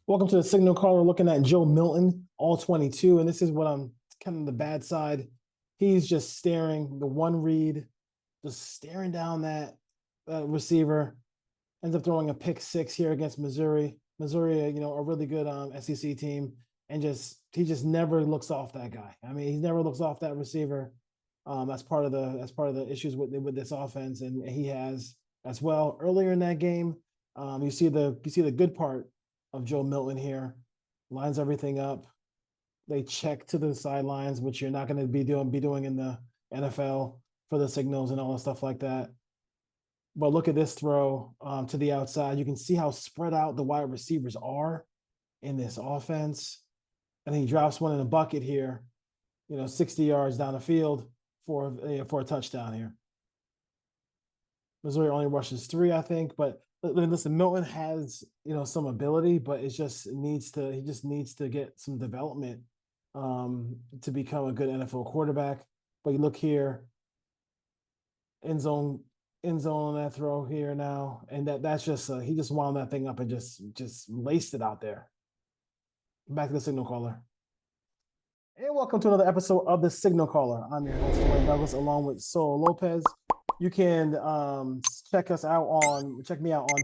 Welcome to the Signal Caller. Looking at Joe Milton, all 22, and this is what I'm kind of the bad side. He's just staring the one read, just staring down that receiver. Ends up throwing a pick six here against Missouri. Missouri, a really good SEC team, and he just never looks off that guy. I mean, he never looks off that receiver. That's part of the issues with this offense, and he has as well. Earlier in that game, you see the good part of Joe Milton here, lines everything up. They check to the sidelines, which you're not going to be doing in the NFL for the signals and all the stuff like that. But look at this throw to the outside. You can see how spread out the wide receivers are in this offense. And he drops one in a bucket here, 60 yards down the field for a touchdown here. Missouri only rushes 3, I think, but listen, Milton has some ability, but he just needs to get some development to become a good NFL quarterback. But you look here, end zone on that throw here now, and that's just he just wound that thing up and just laced it out there. Back to the Signal Caller. And welcome to another episode of the Signal Caller. I'm your host, Dwayne Douglas, along with Solo Lopez. You can check me out on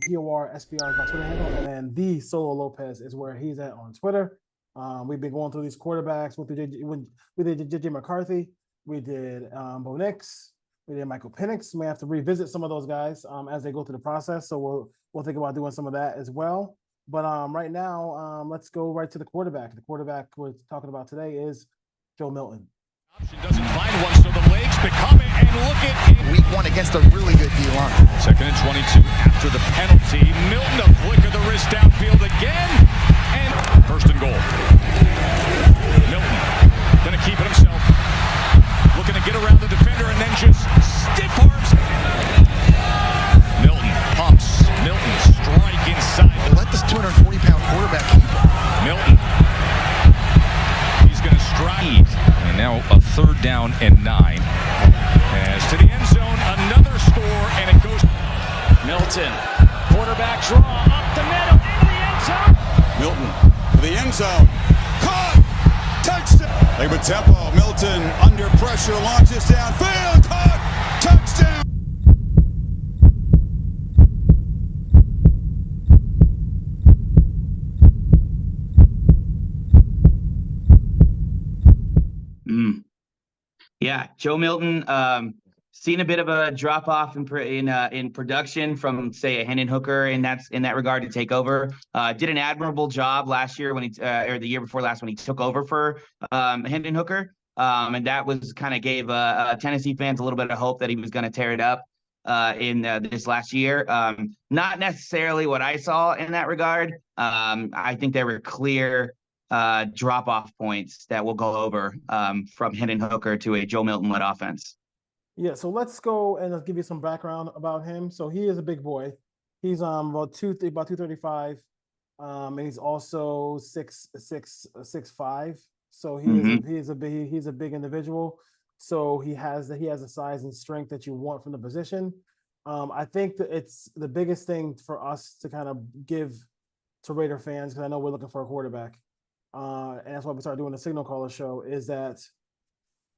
POR SBR, my Twitter handle, and then the Solo Lopez is where he's at on Twitter. We've been going through these quarterbacks. We did JJ McCarthy, we did Bo Nix, we did Michael Penix. We may have to revisit some of those guys as they go through the process. So we'll think about doing some of that as well. But right now, let's go right to the quarterback. The quarterback we're talking about today is Joe Milton. Option doesn't find one, so the legs become it, and look at week one against a really good D-line. Second and 22 after the penalty. Milton, a flick of the wrist downfield again, and first and goal. Milton gonna keep it himself, looking to get around the defender and then just stiff arms. Milton pumps. Milton strike inside. Let this 240-pound quarterback keep it. Milton. He's gonna stride. And now a third down and 9. As to the end zone, another score, and it goes. Milton, quarterback draw, up the middle, into the end zone. Milton to the end zone. Caught! Touchdown! They with tempo. Milton under pressure, launches downfield. Caught! Touchdown! Yeah, Joe Milton, seen a bit of a drop off in production from, say, a Hendon Hooker in that regard to take over. Did an admirable job last year when or the year before last when he took over for Hendon Hooker, and that was kind of gave Tennessee fans a little bit of hope that he was going to tear it up in this last year. Not necessarily what I saw in that regard. I think there were clear drop-off points that we'll go over from Hendon Hooker to a Joe Milton-led offense. Yeah, so let's go and let's give you some background about him. So he is a big boy. He's about 235, and he's also 6'5". So he's a big individual. So he has the size and strength that you want from the position. I think that it's the biggest thing for us to kind of give to Raider fans, because I know we're looking for a quarterback. And that's why we started doing the Signal Caller show, is that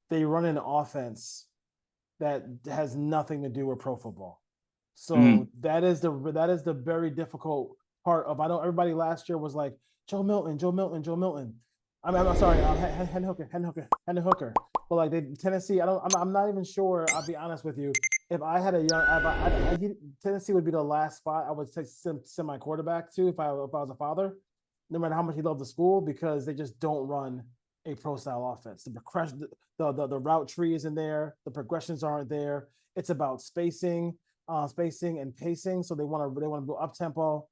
they run an offense that has nothing to do with pro football. So that is the very difficult part of. I know everybody last year was like Joe Milton. I'm sorry, Hendon Hooker. But like Tennessee, I'm not even sure. I'll be honest with you. If I had Tennessee would be the last spot I would send my quarterback to if I was a father, no matter how much he loved the school, because they just don't run a pro style offense. The route tree isn't there. The progressions aren't there. It's about spacing and pacing. So they want to go up tempo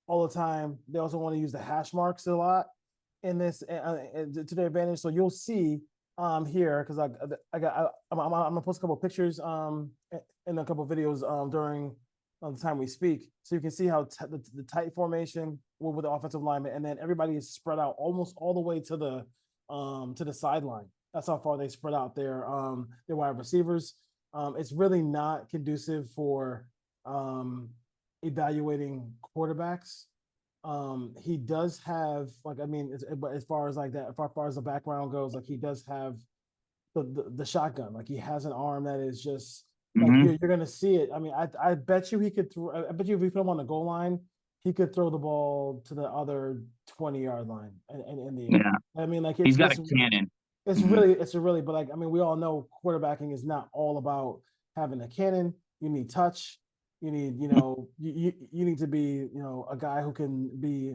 all the time. They also want to use the hash marks a lot in this to their advantage. So you'll see here, because I'm gonna post a couple of pictures in a couple of videos during the time we speak, so you can see how the tight formation with the offensive lineman, and then everybody is spread out almost all the way to the sideline. That's how far they spread out their wide receivers. It's really not conducive for evaluating quarterbacks He does have like, I mean, but as far as like that, as far as the background goes, like he does have the shotgun. Like he has an arm that is just like Mhm. you're gonna see it. I mean, I bet you he could throw. I bet you if we put him on the goal line, he could throw the ball to the other 20-yard line and in the air. Yeah, I mean, like he's got a cannon. Mhm. it's really, but like I mean, we all know quarterbacking is not all about having a cannon. You need touch. You need, you need to be, a guy who can be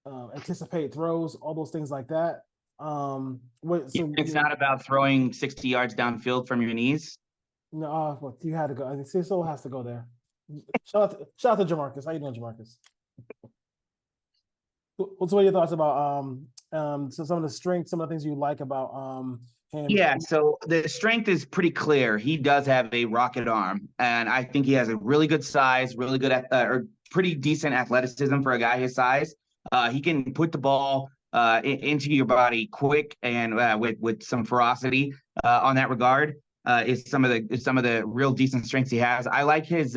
anticipate throws, all those things like that. It's not about throwing 60 yards downfield from your knees. No, well, you had to go. I think Cecil has to go there. Shout out to Jamarcus. How you doing, Jamarcus? What's what are your thoughts about so some of the strengths, some of the things you like about him? Yeah, so the strength is pretty clear. He does have a rocket arm, and I think he has a really good size, really good or pretty decent athleticism for a guy his size. He can put the ball into your body quick and with some ferocity on that regard. Is some of the real decent strengths he has. I like his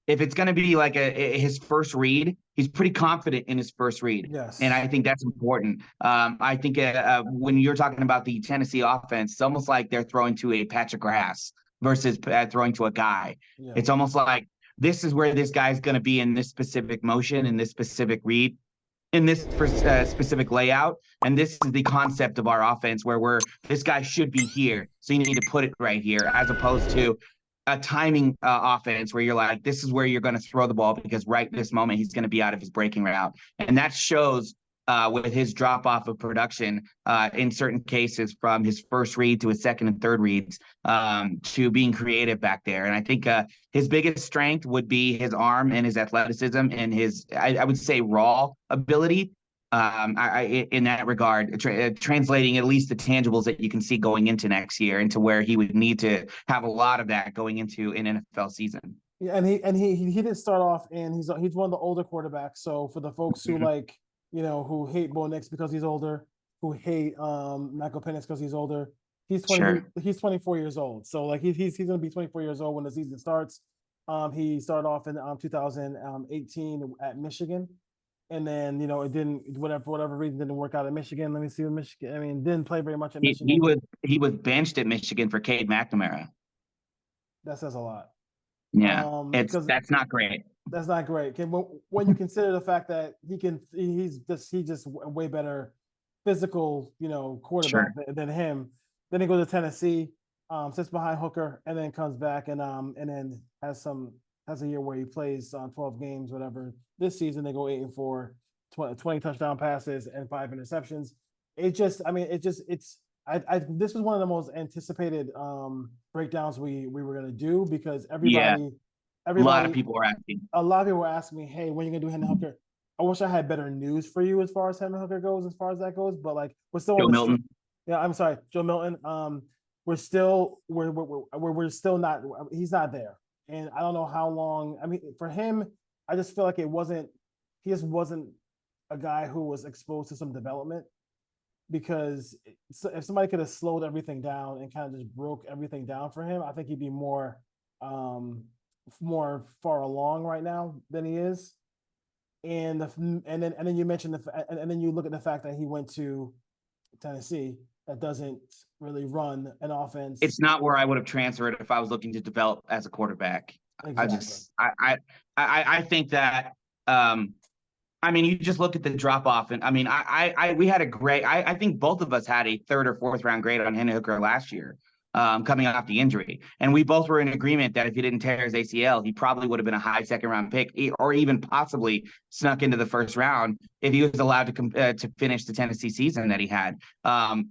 if it's going to be like his first read, he's pretty confident in his first read. Yes. And I think that's important. I think when you're talking about the Tennessee offense, it's almost like they're throwing to a patch of grass versus throwing to a guy. Yeah. It's almost like this is where this guy's going to be in this specific motion, in this specific read, in this specific layout. And this is the concept of our offense where this guy should be here. So you need to put it right here, as opposed to a timing offense where you're like, this is where you're going to throw the ball because right this moment he's going to be out of his breaking route. And that shows with his drop off of production in certain cases from his first read to his second and third reads to being creative back there. And I think his biggest strength would be his arm and his athleticism and his, I would say, raw ability. In that regard, translating at least the tangibles that you can see going into next year into where he would need to have a lot of that going into an NFL season. Yeah, and he didn't start off, and he's one of the older quarterbacks. So for the folks who who hate Bo Nix because he's older, who hate Michael Penix because he's older, he's 20. Sure. He's 24 years old. So like he's going to be 24 years old when the season starts. He started off in 2018 at Michigan. And then, it didn't, for whatever reason, didn't work out at Michigan. Let me see what Michigan, I mean, didn't play very much at Michigan. He was benched at Michigan for Cade McNamara. That says a lot. Yeah, that's not great. That's not great. When you consider the fact that he's just a way better physical, quarterback than him. Then he goes to Tennessee, sits behind Hooker, and then comes back and then has a year where he plays 12 games, whatever. This season they go 8-4, 20 touchdown passes and 5 interceptions. This was one of the most anticipated breakdowns we were gonna do because everybody, a lot of people were asking. A lot of people were asking me, hey, when are you gonna do Hendon Hooker? I wish I had better news for you as far as Hendon Hooker goes, as far as that goes, but like we're still Joe Milton. Yeah, I'm sorry, Joe Milton. We're still not. He's not there. And I don't know how long. I mean, for him, I just feel like he just wasn't a guy who was exposed to some development because if somebody could have slowed everything down and kind of just broke everything down for him, I think he'd be more far along right now than he is. And then you mentioned and then you look at the fact that he went to Tennessee that doesn't really run an offense. It's not where I would have transferred if I was looking to develop as a quarterback. Exactly. I think that I mean, you just look at the drop off, and I mean, we had a great. I think both of us had a 3rd or 4th round grade on Hendon Hooker last year, coming off the injury, and we both were in agreement that if he didn't tear his ACL, he probably would have been a high 2nd round pick, or even possibly snuck into the 1st round if he was allowed to finish the Tennessee season that he had.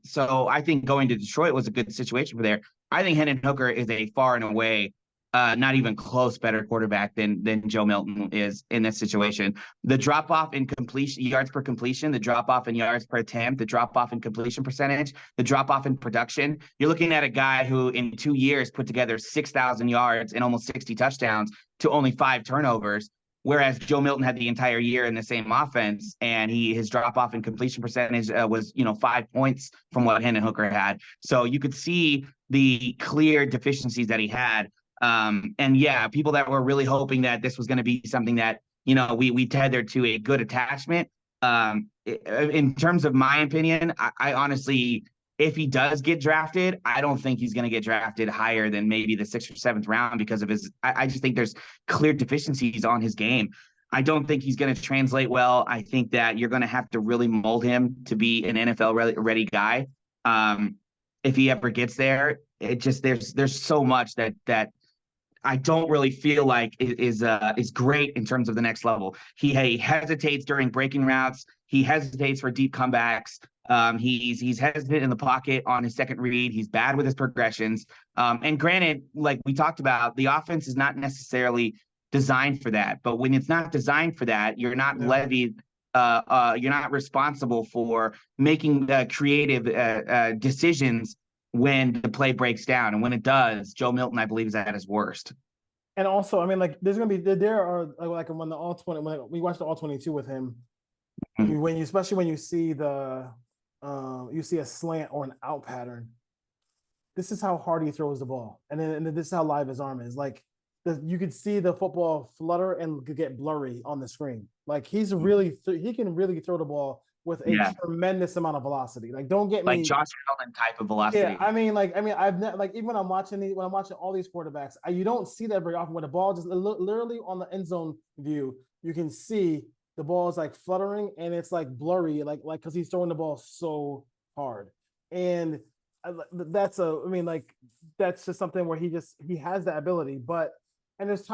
So I think going to Detroit was a good situation for there. I think Hendon Hooker is a far and away not even close better quarterback than Joe Milton is in this situation. The drop off in completion yards per completion, the drop off in yards per attempt, the drop off in completion percentage, the drop off in production. You're looking at a guy who in 2 years put together 6,000 yards and almost 60 touchdowns to only 5 turnovers. Whereas Joe Milton had the entire year in the same offense, and his drop off in completion percentage was 5 points from what Hendon Hooker had. So you could see the clear deficiencies that he had. And yeah, people that were really hoping that this was going to be something that we tethered to a good attachment. In terms of my opinion, I honestly, if he does get drafted, I don't think he's going to get drafted higher than maybe the 6th or 7th round because of I just think there's clear deficiencies on his game. I don't think he's going to translate well. I think that you're going to have to really mold him to be an NFL ready guy. If he ever gets there, there's so much that I don't really feel like is great in terms of the next level. He hesitates during breaking routes. He hesitates for deep comebacks. He's hesitant in the pocket on his second read. He's bad with his progressions. And granted, like we talked about, the offense is not necessarily designed for that. But when it's not designed for that, you're not levied. You're not responsible for making creative decisions when the play breaks down. And when it does, Joe Milton, I believe, is at his worst. And also, I mean, like, there's going to be, there are, like, when the all-20, when we watched the all-22 with him, especially when you see you see a slant or an out pattern, this is how hard he throws the ball. And then this is how live his arm is. Like, you could see the football flutter and get blurry on the screen. Like, he can really throw the ball with a tremendous amount of velocity. Like, don't get me like Josh Allen type of velocity. Yeah, I've never, like, even when I'm watching all these quarterbacks, you don't see that very often. When the ball just literally on the end zone view, you can see the ball is like fluttering and it's like blurry, like because he's throwing the ball so hard. And that's just something where he has that ability. But it's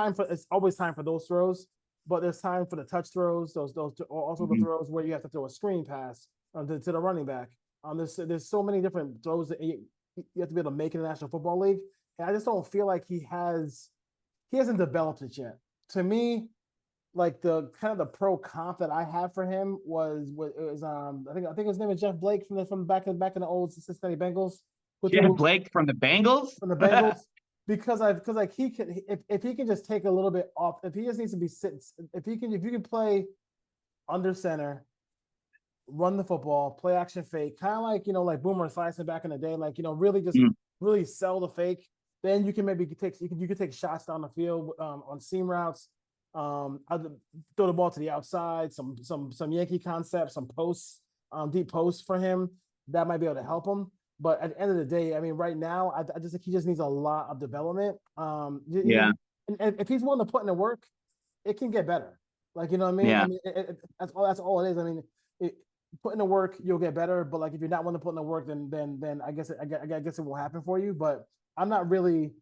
always time for those throws. But there's time for the touch throws, those also the throws where you have to throw a screen pass to the running back. There's so many different throws that you have to be able to make in the National Football League, and I just don't feel like he hasn't developed it yet. To me, like, the kind of the pro comp that I have for him was I think his name is Jeff Blake from back in the old Cincinnati Bengals. Jeff Blake from the Bengals. From the Bengals. Because he can, if he can just take a little bit off, if he just needs to be sitting, if you can play under center, run the football, play action fake, kind of like, like Boomer Esiason back in the day, like, really just really sell the fake. Then you can maybe take shots down the field on seam routes, throw the ball to the outside, some Yankee concepts, some posts, deep posts for him that might be able to help him. But at the end of the day, I mean, right now, I just think he just needs a lot of development. And if he's willing to put in the work, it can get better. Like, you know what I mean? Yeah. I mean, that's all it is. I mean, put in the work, you'll get better. But like, if you're not willing to put in the work, then I guess it will happen for you. But I wasn't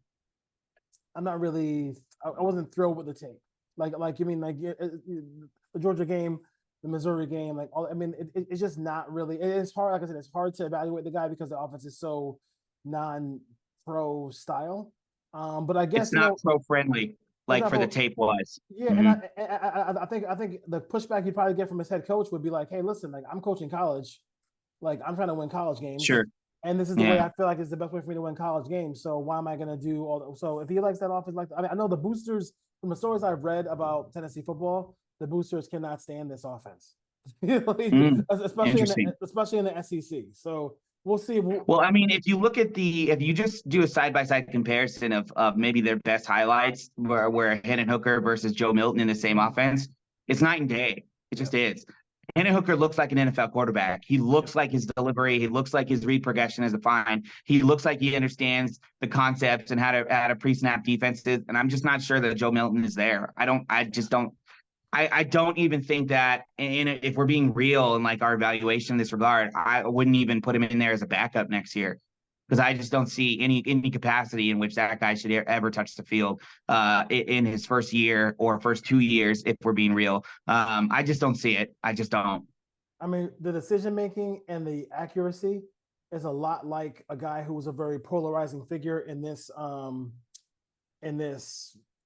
thrilled with the tape. Like you mean, like the Georgia game, the Missouri game, like it's just not really. It's hard. Like I said, it's hard to evaluate the guy because the offense is so non-pro style. But I guess it's not pro friendly like for the tape was. Yeah, and I think the pushback you probably get from his head coach would be like, "Hey, listen, like, I'm coaching college, like, I'm trying to win college games. Sure. And this is the way I feel like it's the best way for me to win college games. So why am I going to do all that?" So if he likes that offense, I know the boosters, from the stories I've read about Tennessee football, the boosters cannot stand this offense, especially in the SEC. So we'll see. Well, I mean, if you just do a side-by-side comparison of maybe their best highlights where Hendon Hooker versus Joe Milton in the same offense, it's night and day. It just is. Hendon Hooker looks like an NFL quarterback. He looks like his delivery. He looks like his read progression is defined. He looks like he understands the concepts and how to pre-snap defenses. And I'm just not sure that Joe Milton is there. I don't even think that, if we're being real in like our evaluation in this regard, I wouldn't even put him in there as a backup next year, because I just don't see any capacity in which that guy should ever touch the field in his first year or first 2 years, if we're being real. I just don't see it. I just don't. I mean, the decision-making and the accuracy is a lot like a guy who was a very polarizing figure in this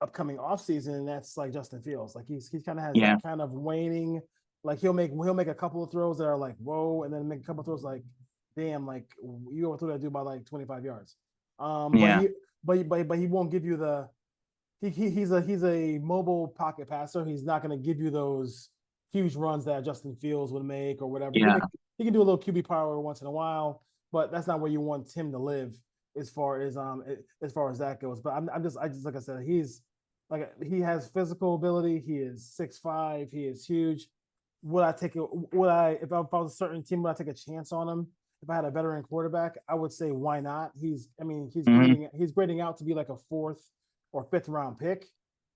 upcoming offseason, and that's like Justin Fields. Like, he kind of has that kind of waning, like he'll make a couple of throws that are like, whoa, and then make a couple of throws like, damn, like, you overthrew that dude by like 25 yards. But he won't give you the he's a mobile pocket passer. He's not going to give you those huge runs that Justin Fields would make or whatever. Yeah. He can do a little QB power once in a while, but that's not where you want him to live as far as that goes. But I just like I said, he's Like he has physical ability. He is 6'5". He is huge. Would I take it? Would I, if I was a certain team, would I take a chance on him? If I had a veteran quarterback, I would say why not? I mean, he's grading out to be like a 4th or 5th round pick.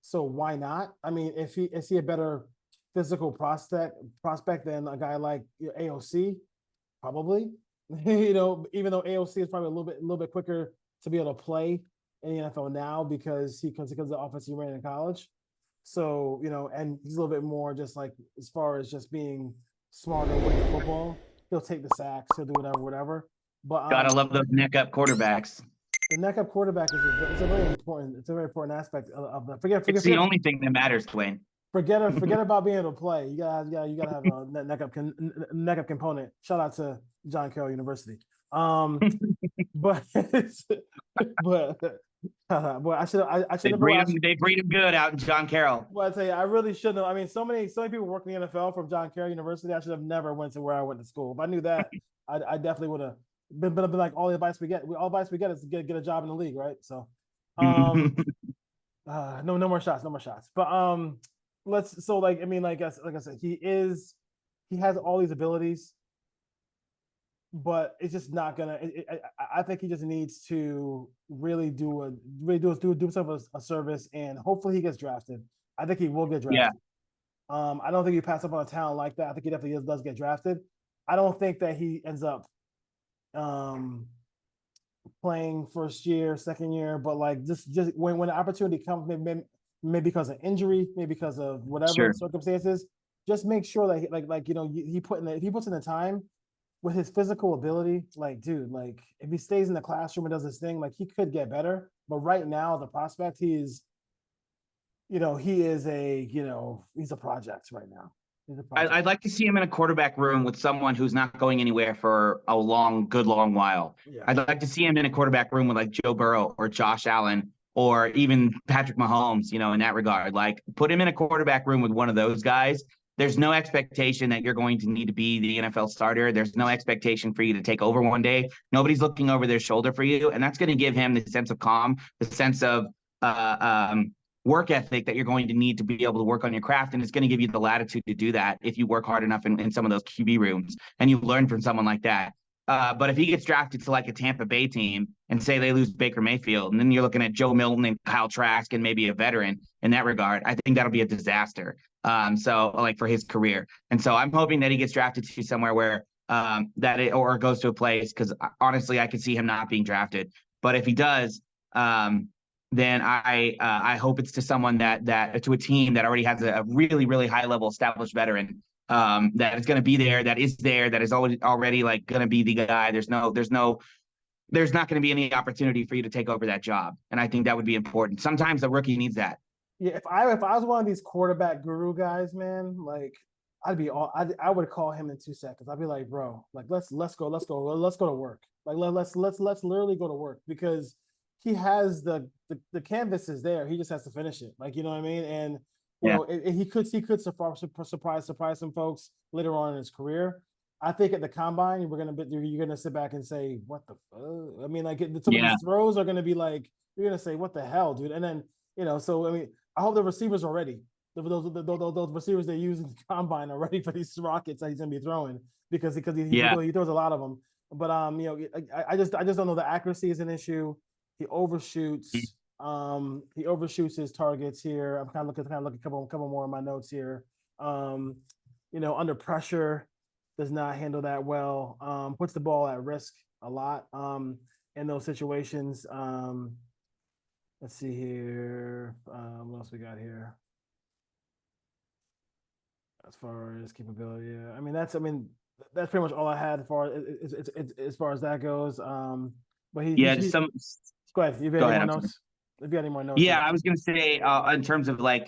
So why not? I mean, is he a better physical prospect than a guy like AOC? Probably. Even though AOC is probably a little bit quicker to be able to play in the NFL now because of the offense he ran in college. So, and he's a little bit more just like as far as just being smarter with the football. He'll take the sacks, he'll do whatever. But Gotta love those neck up quarterbacks. the neck up quarterback is a very important aspect of that. It's the only thing that matters, Dwayne. Forget about being able to play. You gotta have a neck up component. Shout out to John Carroll University. But I should They breed him good out in John Carroll. Well, I tell you, I really shouldn't have. I mean, so many people work in the NFL from John Carroll University. I should have never went to where I went to school. If I knew that, I definitely would have been like all the advice we get. All advice we get is to get a job in the league, right? So, no more shots. But like I said, he has all these abilities, but it's just not gonna. I think he just needs to really do himself a service, and hopefully he gets drafted. I think he will get drafted. Yeah. I don't think he pass up on a talent like that. I think he definitely does get drafted. I don't think that he ends up playing first year, second year, but like just when the opportunity comes, maybe because of injury, maybe because of whatever circumstances, just make sure that he puts in the time with his physical ability. Like, dude, like if he stays in the classroom and does this thing, like he could get better. But right now, the prospect, he's a project right now. I'd like to see him in a quarterback room with someone who's not going anywhere for a good long while. Yeah. I'd like to see him in a quarterback room with like Joe Burrow or Josh Allen or even Patrick Mahomes, in that regard. Like put him in a quarterback room with one of those guys. There's no expectation that you're going to need to be the NFL starter. There's no expectation for you to take over one day. Nobody's looking over their shoulder for you. And that's going to give him the sense of calm, the sense of work ethic that you're going to need to be able to work on your craft. And it's going to give you the latitude to do that if you work hard enough in some of those QB rooms and you learn from someone like that. But if he gets drafted to like a Tampa Bay team and say they lose Baker Mayfield, and then you're looking at Joe Milton and Kyle Trask and maybe a veteran in that regard, I think that'll be a disaster. So like for his career. And so I'm hoping that he gets drafted to somewhere where or goes to a place, because honestly, I could see him not being drafted. But if he does, then I hope it's to someone to a team that already has a really, really high level established veteran that is going to be there, that is already like going to be the guy. There's not going to be any opportunity for you to take over that job. And I think that would be important. Sometimes the rookie needs that. Yeah, if I was one of these quarterback guru guys, man, like I would call him in 2 seconds. I'd be like, bro, like let's go to work. Like let's literally go to work, because he has the canvas is there. He just has to finish it. Like, you know what I mean? And he could surprise some folks later on in his career. I think at the combine, you're gonna sit back and say, what the fuck? I mean, like some of these throws are gonna be like, you're gonna say, what the hell, dude? And then so I mean, I hope the receivers are ready. Those receivers they use in the combine are ready for these rockets that he's gonna be throwing, because he throws a lot of them. But I just don't know. The accuracy is an issue. He overshoots. He overshoots his targets here. I'm kind of looking a couple more of my notes here. Under pressure, does not handle that well. Puts the ball at risk a lot in those situations. Let's see here. What else we got here? As far as capability, yeah. I mean, that's pretty much all I had as far as that goes. But go ahead. If you have any more notes. Yeah, I was going to say in terms of like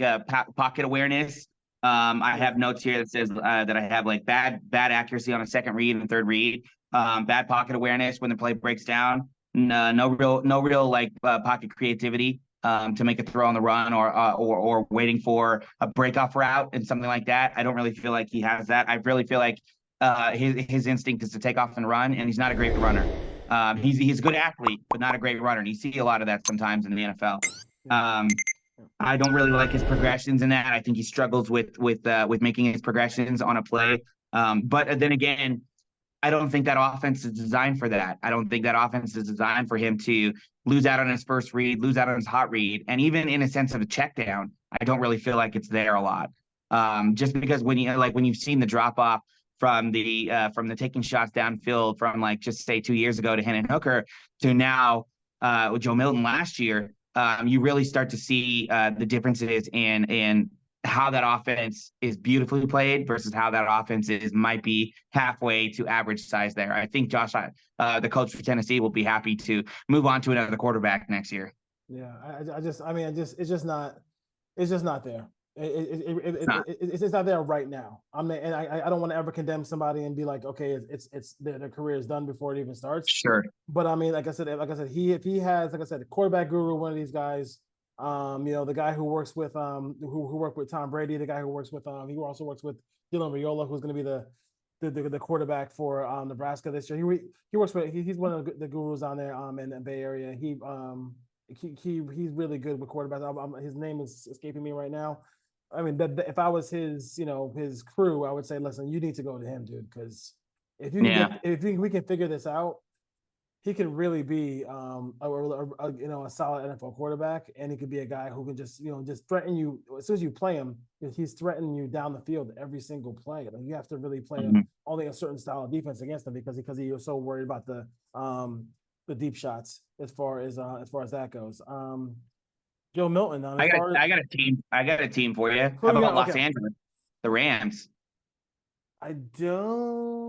pocket awareness, I have notes here that says that I have like bad accuracy on a second read and third read, bad pocket awareness when the play breaks down, no real like pocket creativity to make a throw on the run or waiting for a breakoff route and something like that. I don't really feel like he has that. I really feel like his instinct is to take off and run, and he's not a great runner. He's a good athlete, but not a great runner. And you see a lot of that sometimes in the NFL. I don't really like his progressions in that. I think he struggles with making his progressions on a play. But then again, I don't think that offense is designed for that. I don't think that offense is designed for him to lose out on his first read, lose out on his hot read, and even in a sense of a check down, I don't really feel like it's there a lot. Just because when you've seen the drop off from the taking shots downfield from like just say 2 years ago to Hendon Hooker to now with Joe Milton last year, you really start to see the differences in how that offense is beautifully played versus how that offense might be halfway to average size there. I think Josh, the coach for Tennessee, will be happy to move on to another quarterback next year. Yeah, it's just not there. It's just not there right now. I mean, and I don't want to ever condemn somebody and be like, okay, it's their career is done before it even starts. Sure. But I mean, like I said, if he has, like I said, a quarterback guru, one of these guys, the guy who works with who worked with Tom Brady, the guy who works with he also works with Dylan Raiola, who's going to be the quarterback for Nebraska this year. He works with he's one of the gurus down there in the Bay Area. He's really good with quarterbacks. His name is escaping me right now. I mean, if I was his crew, I would say, listen, you need to go to him, dude, because if we can figure this out, he could really be a solid NFL quarterback, and he could be a guy who can just threaten you as soon as you play him. He's threatening you down the field every single play. Like, you have to really play only a certain style of defense against him because you're so worried about the deep shots as far as that goes. Joe Milton. I got a team for you. How about Los Angeles, the Rams? I don't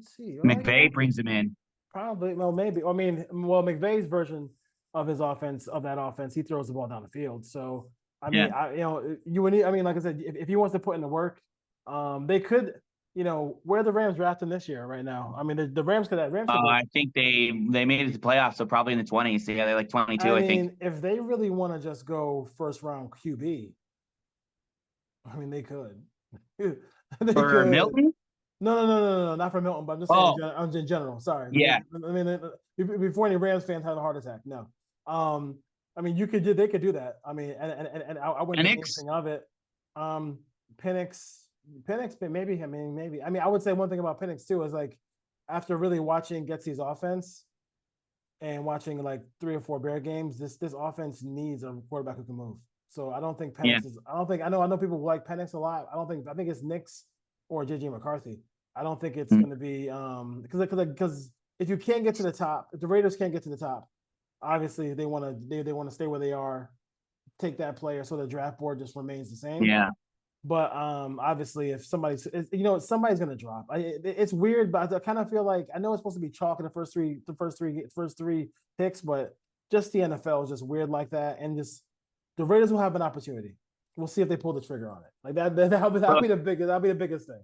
see. McVay brings him in. Probably. Well, maybe. I mean, McVay's version of his offense, he throws the ball down the field. So I mean, you would need. I mean, like I said, if he wants to put in the work, they could. Where the Rams drafting this year right now? I mean, the Rams could. I think they made it to playoffs, so probably in the 20s. Yeah, they're like 22, I think. If they really want to just go first round QB, I mean, they could. For Milton? No, not for Milton, but I'm just saying in general. Sorry. Yeah. I mean, before any Rams fans had a heart attack. No. I mean, they could do that. I mean, and I wouldn't think anything of it. Penix, maybe. I mean, I would say one thing about Penix too is, like, after really watching Getsy's offense and watching like 3 or 4 Bear games, this offense needs a quarterback who can move. So I don't think Penix is. I know people like Penix a lot. I think it's Nix or JJ McCarthy. I don't think it's going to be because if you can't get to the top, if the Raiders can't get to the top, obviously they want to stay where they are, take that player so the draft board just remains the same. Yeah. But obviously, if somebody's going to drop. It's weird, but I kind of feel like, I know it's supposed to be chalk in the first three picks, but just the NFL is just weird like that, and just the Raiders will have an opportunity. We'll see if they pull the trigger on it. Like that'll be the biggest thing.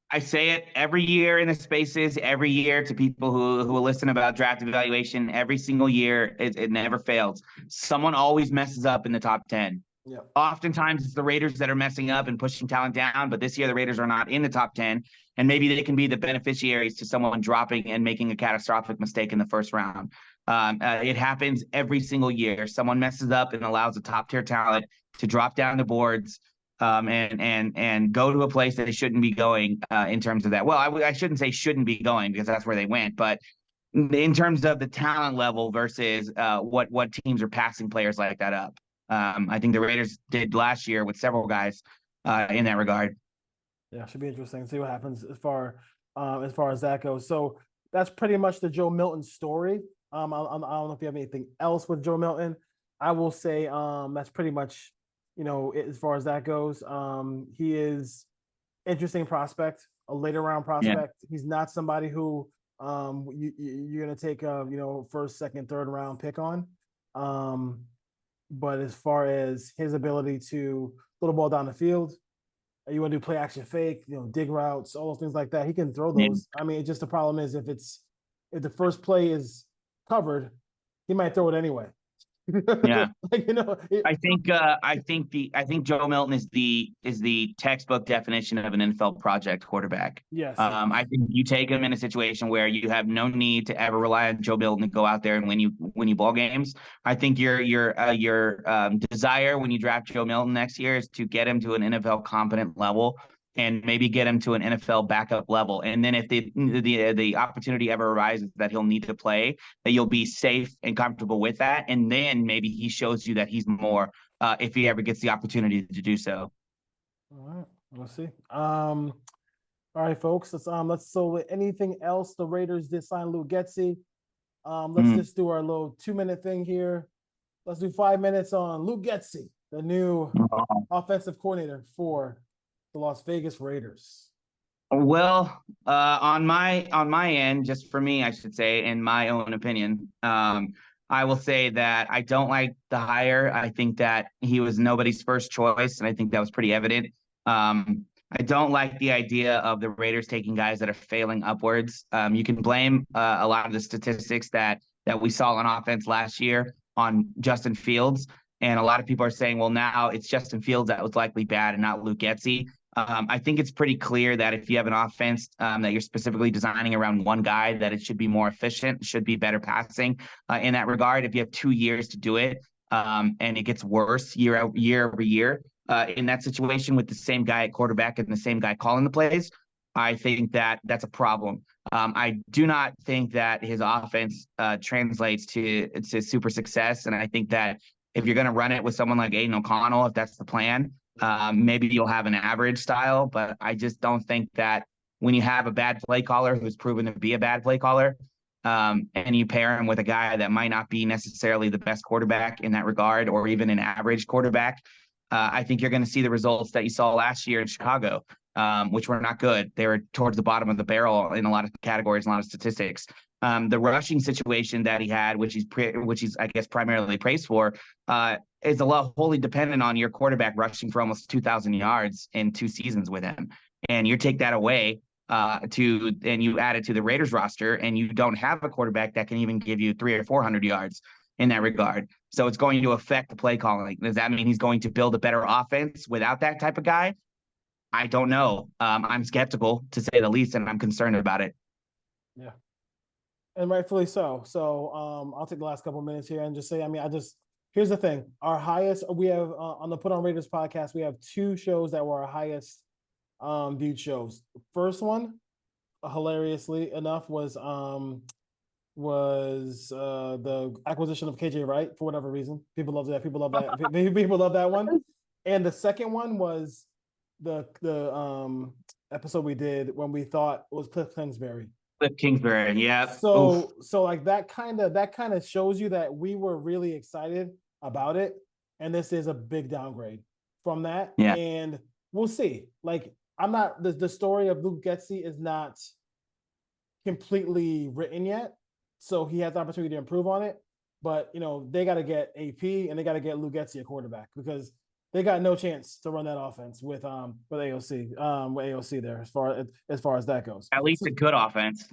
I say it every year in the spaces, every year to people who will listen about draft evaluation. Every single year, it never fails. Someone always messes up in the top 10. Yeah. Oftentimes it's the Raiders that are messing up and pushing talent down, but this year the Raiders are not in the top 10, and maybe they can be the beneficiaries to someone dropping and making a catastrophic mistake in the first round. It happens every single year. Someone messes up and allows a top tier talent to drop down the boards and go to a place that they shouldn't be going in terms of that. Well, I shouldn't say shouldn't be going, because that's where they went, but in terms of the talent level versus what teams are passing players like that up. I think the Raiders did last year with several guys in that regard. Yeah, should be interesting to see what happens as far as that goes. So that's pretty much the Joe Milton story. I don't know if you have anything else with Joe Milton. I will say that's pretty much, as far as that goes. He is interesting prospect, a later round prospect. Yeah. He's not somebody who you're going to take a first, second, third round pick on. But as far as his ability to throw the ball down the field, you want to do play action fake, dig routes, all those things like that, he can throw those. I mean, just the problem is if the first play is covered, he might throw it anyway. Yeah. Like, I think Joe Milton is the textbook definition of an NFL project quarterback. yes. I think you take him in a situation where you have no need to ever rely on Joe Milton to go out there and win you ball games. I think your desire when you draft Joe Milton next year is to get him to an NFL competent level and maybe get him to an NFL backup level. And then if the opportunity ever arises that he'll need to play, that you'll be safe and comfortable with that. And then maybe he shows you that he's more if he ever gets the opportunity to do so. All right, we'll see. All right, folks. So anything else? The Raiders did sign Luke Getsy. Let's just do our little 2-minute thing here. Let's do 5 minutes on Luke Getsy, the new offensive coordinator for the Las Vegas Raiders. Well, on my end, just for me, I should say, in my own opinion, I will say that I don't like the hire. I think that he was nobody's first choice, and I think that was pretty evident. I don't like the idea of the Raiders taking guys that are failing upwards. You can blame a lot of the statistics that we saw on offense last year on Justin Fields, and a lot of people are saying, well, now it's Justin Fields that was likely bad and not Luke Getsy. I think it's pretty clear that if you have an offense that you're specifically designing around one guy, that it should be more efficient, should be better passing in that regard. If you have 2 years to do it and it gets worse year over year in that situation with the same guy at quarterback and the same guy calling the plays, I think that that's a problem. I do not think that his offense translates to super success. And I think that if you're going to run it with someone like Aiden O'Connell, if that's the plan, maybe you'll have an average style, but I just don't think that when you have a bad play caller who's proven to be a bad play caller, and you pair him with a guy that might not be necessarily the best quarterback in that regard, or even an average quarterback, I think you're going to see the results that you saw last year in Chicago, which were not good. They were towards the bottom of the barrel in a lot of categories, a lot of statistics. The rushing situation that he had, which he's I guess primarily praised for, is a lot wholly dependent on your quarterback rushing for almost 2,000 yards in 2 seasons with him. And you take that away and you add it to the Raiders roster, and you don't have a quarterback that can even give you 300 or 400 yards in that regard. So it's going to affect the play calling. Does that mean he's going to build a better offense without that type of guy? I don't know. I'm skeptical, to say the least, and I'm concerned about it. Yeah. And rightfully so. So I'll take the last couple of minutes here and just say, here's the thing. Our highest, we have on the Put On Raiders podcast, we have 2 shows that were our highest viewed shows. First one, hilariously enough, was the acquisition of KJ Wright for whatever reason. People love that. People love that one. And the second one was the episode we did when we thought it was Cliff Kingsbury. Cliff Kingsbury, yeah. So like that kind of shows you that we were really excited about it, and this is a big downgrade from that. Yeah. And we'll see. Like, I'm not the story of Luke Getsy is not completely written yet, so he has the opportunity to improve on it. But they got to get AP and they got to get Luke Getsy a quarterback, because they got no chance to run that offense with AOC there as far as that goes. At least a good offense.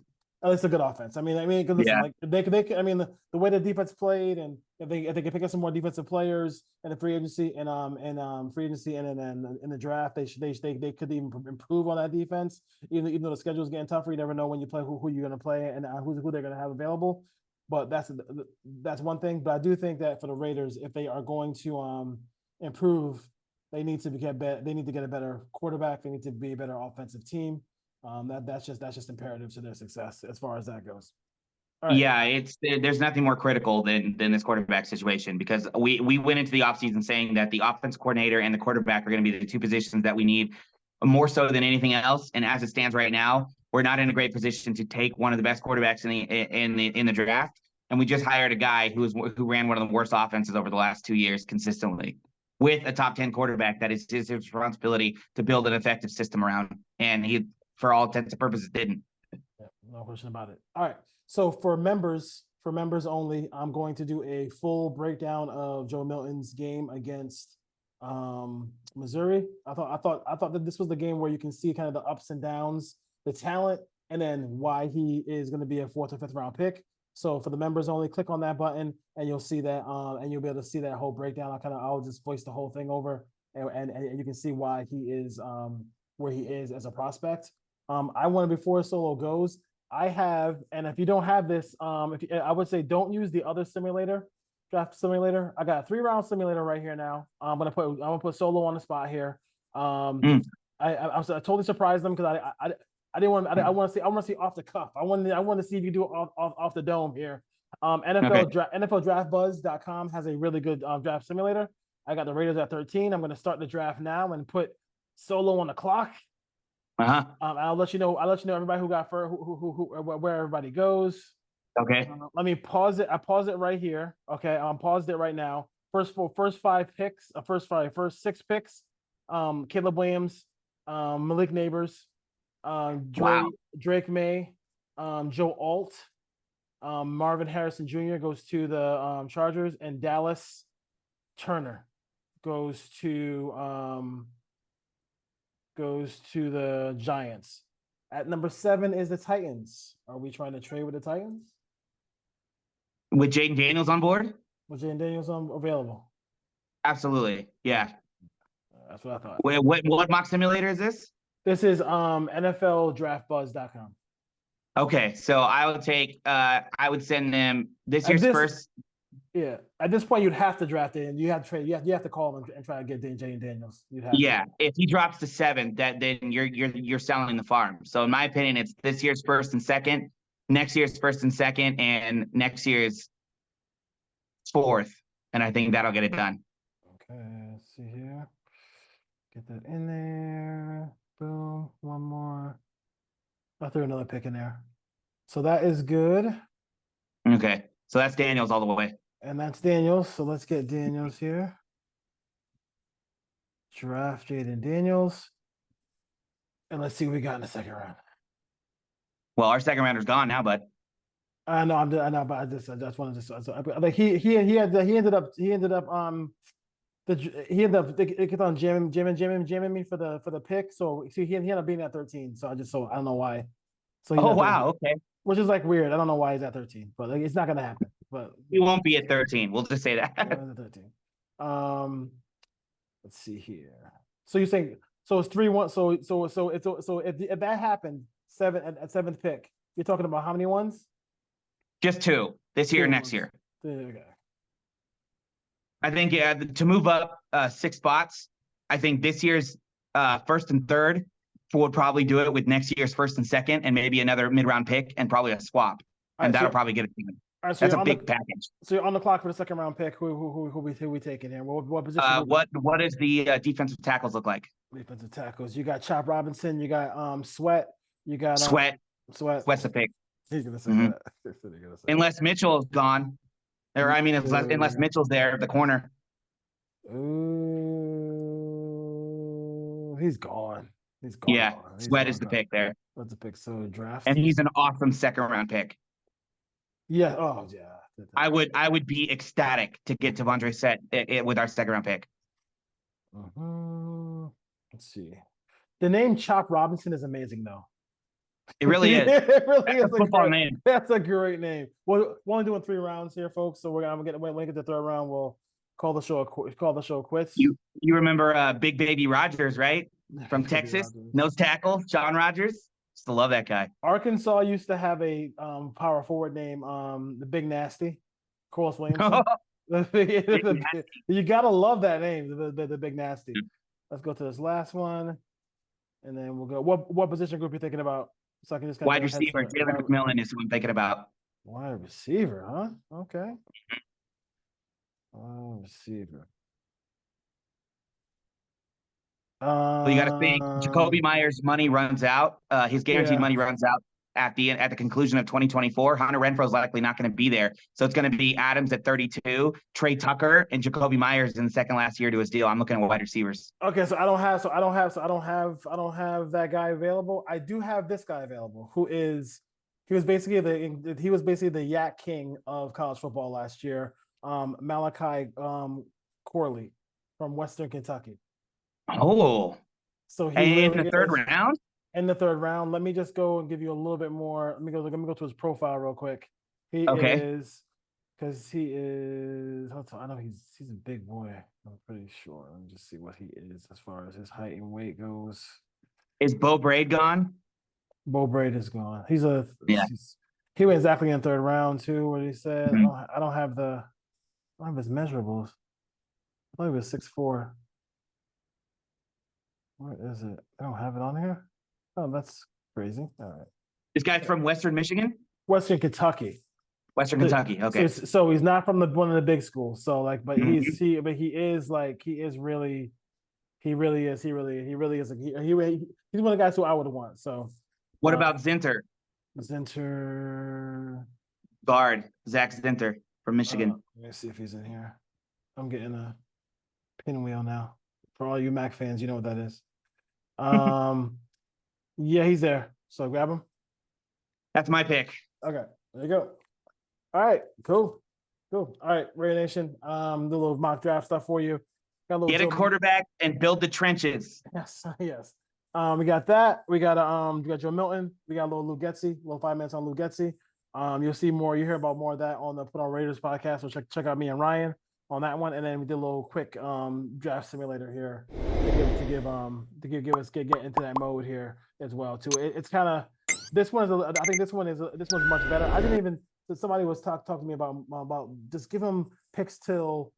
At least a good offense. Because listen, like they the way the defense played, and if they can pick up some more defensive players in the free agency and then in the draft, they could even improve on that defense. Even though the schedule is getting tougher, you never know when you play who you're going to play and who they're going to have available. But that's one thing. But I do think that for the Raiders, if they are going to improve, they need to get a better quarterback. They need to be a better offensive team. That's just imperative to their success as far as that goes. Right. Yeah, there's nothing more critical than this quarterback situation, because we went into the offseason saying that the offense coordinator and the quarterback are going to be the 2 positions that we need more so than anything else. And as it stands right now, we're not in a great position to take one of the best quarterbacks in the draft. And we just hired a guy who ran one of the worst offenses over the last 2 years consistently, with a top 10 quarterback that is his responsibility to build an effective system around. And he, for all intents and purposes, didn't. Yeah, no question about it. All right. So for members only, I'm going to do a full breakdown of Joe Milton's game against Missouri. I thought that this was the game where you can see kind of the ups and downs, the talent, and then why he is going to be a 4th or 5th round pick. So for the members only, click on that button and you'll see that, and you'll be able to see that whole breakdown. I'll just voice the whole thing over, and you can see why he is where he is as a prospect. I want to, before Solo goes, I have, and if you don't have this, I would say don't use the other simulator, draft simulator. I got a 3-round simulator right here now. I'm gonna put Solo on the spot here. I totally surprised them because I didn't want. I want to see off the cuff. I want to see if you do it off the dome here. NFLDraftBuzz.com has a really good draft simulator. I got the Raiders at 13. I'm going to start the draft now and put Solo on the clock. I'll let you know. Everybody who got where everybody goes. Okay. Let me pause it. I pause it right here. Okay, I'm paused it right now. First 5 picks. First 6 picks. Caleb Williams, Malik Neighbors. Drake May, Joe Alt, Marvin Harrison Jr. goes to the Chargers, and Dallas Turner goes to the Giants. At number 7 is the Titans. Are we trying to trade with the Titans? With Jaden Daniels on board? With Jaden Daniels available? Absolutely. Yeah. That's what I thought. Wait, what mock simulator is this? This is NFLDraftBuzz.com. Okay, so I would send them this year's first. Yeah, at this point you'd have to draft it, and you have to trade. You have to call them and try to get Jaden Daniels. If he drops to 7, then you're selling the farm. So in my opinion, it's this year's first and second, next year's first and second, and next year's 4th, and I think that'll get it done. Okay, let's see here. Get that in there. Boom. One more. I threw another pick in there. So that is good. Okay. So that's Daniels all the way. And that's Daniels. So let's get Daniels here. Draft Jaden Daniels. And let's see what we got in the second round. Well, our second rounder's gone now, but I know, but I just wanted to. So, like he ended up they kept on jamming me for the pick. So he ended up being at 13. So I don't know why. So wow, okay. Which is like weird. I don't know why he's at 13, but it's not gonna happen. But he won't be at 13. We'll just say that. At 13. Let's see here. So you're saying it's 3-1. So if that happened, 7 at 7th pick, you're talking about how many ones? Just 2 this year, next year. Okay. I think to move up 6 spots. I think this year's first and third would probably do it with next year's first and second, and maybe another mid-round pick and probably a swap, and that'll probably get it even. Right, so that's a big package. So you're on the clock for the second round pick. Who we taking here? What position? What does the defensive tackles look like? Defensive tackles. You got Chop Robinson. You got Sweat. You got Sweat. Sweat. Sweat's the pick. He's gonna say that. Unless Mitchell's gone, or I mean, unless Mitchell's there, the corner. Ooh, he's gone. He's gone. Yeah, Sweat is the pick there. What's the pick? So draft, and he's an awesome second round pick. Yeah. Oh yeah. I would be ecstatic to get Devondre Set with our second round pick. Let's see. The name Chop Robinson is amazing, though. It really is. It really is a football name. That's a great name. We're only doing 3 rounds here, folks. So when we get to the 3rd round, we'll call the show quits. You remember Big Baby Rogers, right? From Texas, nose tackle, John Rogers. Still love that guy. Arkansas used to have a power forward name, the Big Nasty, Corliss Williamson. You gotta love that name, the Big Nasty. Let's go to this last one, and then we'll go. What position group are you thinking about? So I can just wide receiver. Jalen McMillan is who I'm thinking about. Wide receiver, huh? Okay. Wide receiver. Well, you got to think Jacoby Myers' money runs out. His guaranteed money runs out at the conclusion of 2024. Hunter Renfro's likely not going to be there, so it's going to be Adams at 32, Trey Tucker, and Jacoby Myers in the second last year to his deal. I'm looking at wide receivers. Okay, so I don't have that guy available. I do have this guy available, he was basically the Yak King of college football last year. Malachi Corley from Western Kentucky. Oh, so he in the 3rd round. In the 3rd round, let me just go and give you a little bit more. Let me go to his profile real quick. He Okay. is, because he is. I know he's a big boy. I'm pretty sure. Let me just see what he is as far as his height and weight goes. Is Bo Braid gone? Bo Braid is gone. He went exactly in third round too. What he said. Mhm. I don't have his measurables. I thought he was 6'4". Where is it? I don't have it on here. Oh, that's crazy. All right. This guy's from Western Michigan? Western Kentucky. Western Kentucky. Okay. So he's not from one of the big schools. So like, but Mhm. he's really is he's one of the guys who I would want. So What about Zinter? Zinter Guard, Zach Zinter from Michigan. let me see if he's in here. I'm getting a pinwheel now. For all you Mac fans, you know what that is. Yeah, he's there. So grab him. That's my pick. Okay, there you go. All right, cool. All right, Raider Nation. Do a little mock draft stuff for you. Got a little Get a quarterback and build the trenches. Yes. We got that. We got Joe Milton. We got a little Lou Getsy, a little 5 minutes on Lou Getsy. You'll see more. You hear about more of that on the Put on Raiders podcast. So check out me and Ryan on that one. And then we did a little quick draft simulator here to get into that mode here as well too. It's kind of this one's much better. I didn't even. Somebody was talking to me about just give him picks till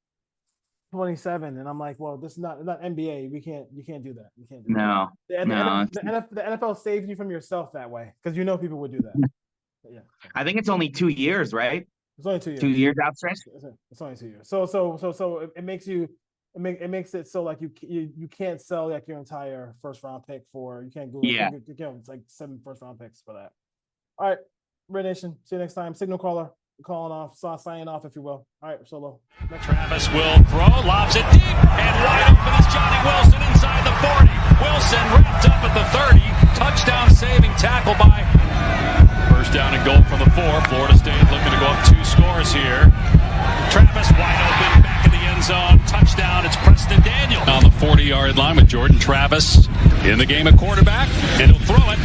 27, and I'm like, well, this is not NBA. You can't do that. You can't do No. that. No. The NFL saves you from yourself that way because you know people would do that. Yeah. I think it's only 2 years, right? It's only 2 years. 2 years outstretch. It's only 2 years. So it makes it so like you can't sell like your entire first round pick for you can't go it's like 7 first round picks for that. All right, Red Nation. See you next time. Signal caller calling off, signing off, if you will. All right, Solo. Travis will throw, lobs it deep, and wide open is Johnny Wilson inside the 40. Wilson wrapped up at the 30. Touchdown saving tackle by. First down and goal from the 4. Florida State looking to go up 2 scores here. Travis wide open, back in the end zone. Touchdown, it's Preston Daniel. On the 40-yard line with Jordan Travis in the game at quarterback, and he'll throw it.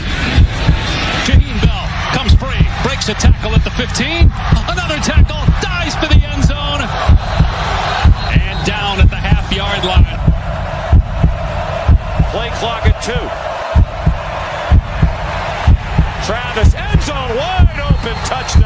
Jaheim Bell comes free, breaks a tackle at the 15. Another tackle, dives for the end zone. And down at the half-yard line. Play clock at 2. Travis, end zone, wide open, touchdown.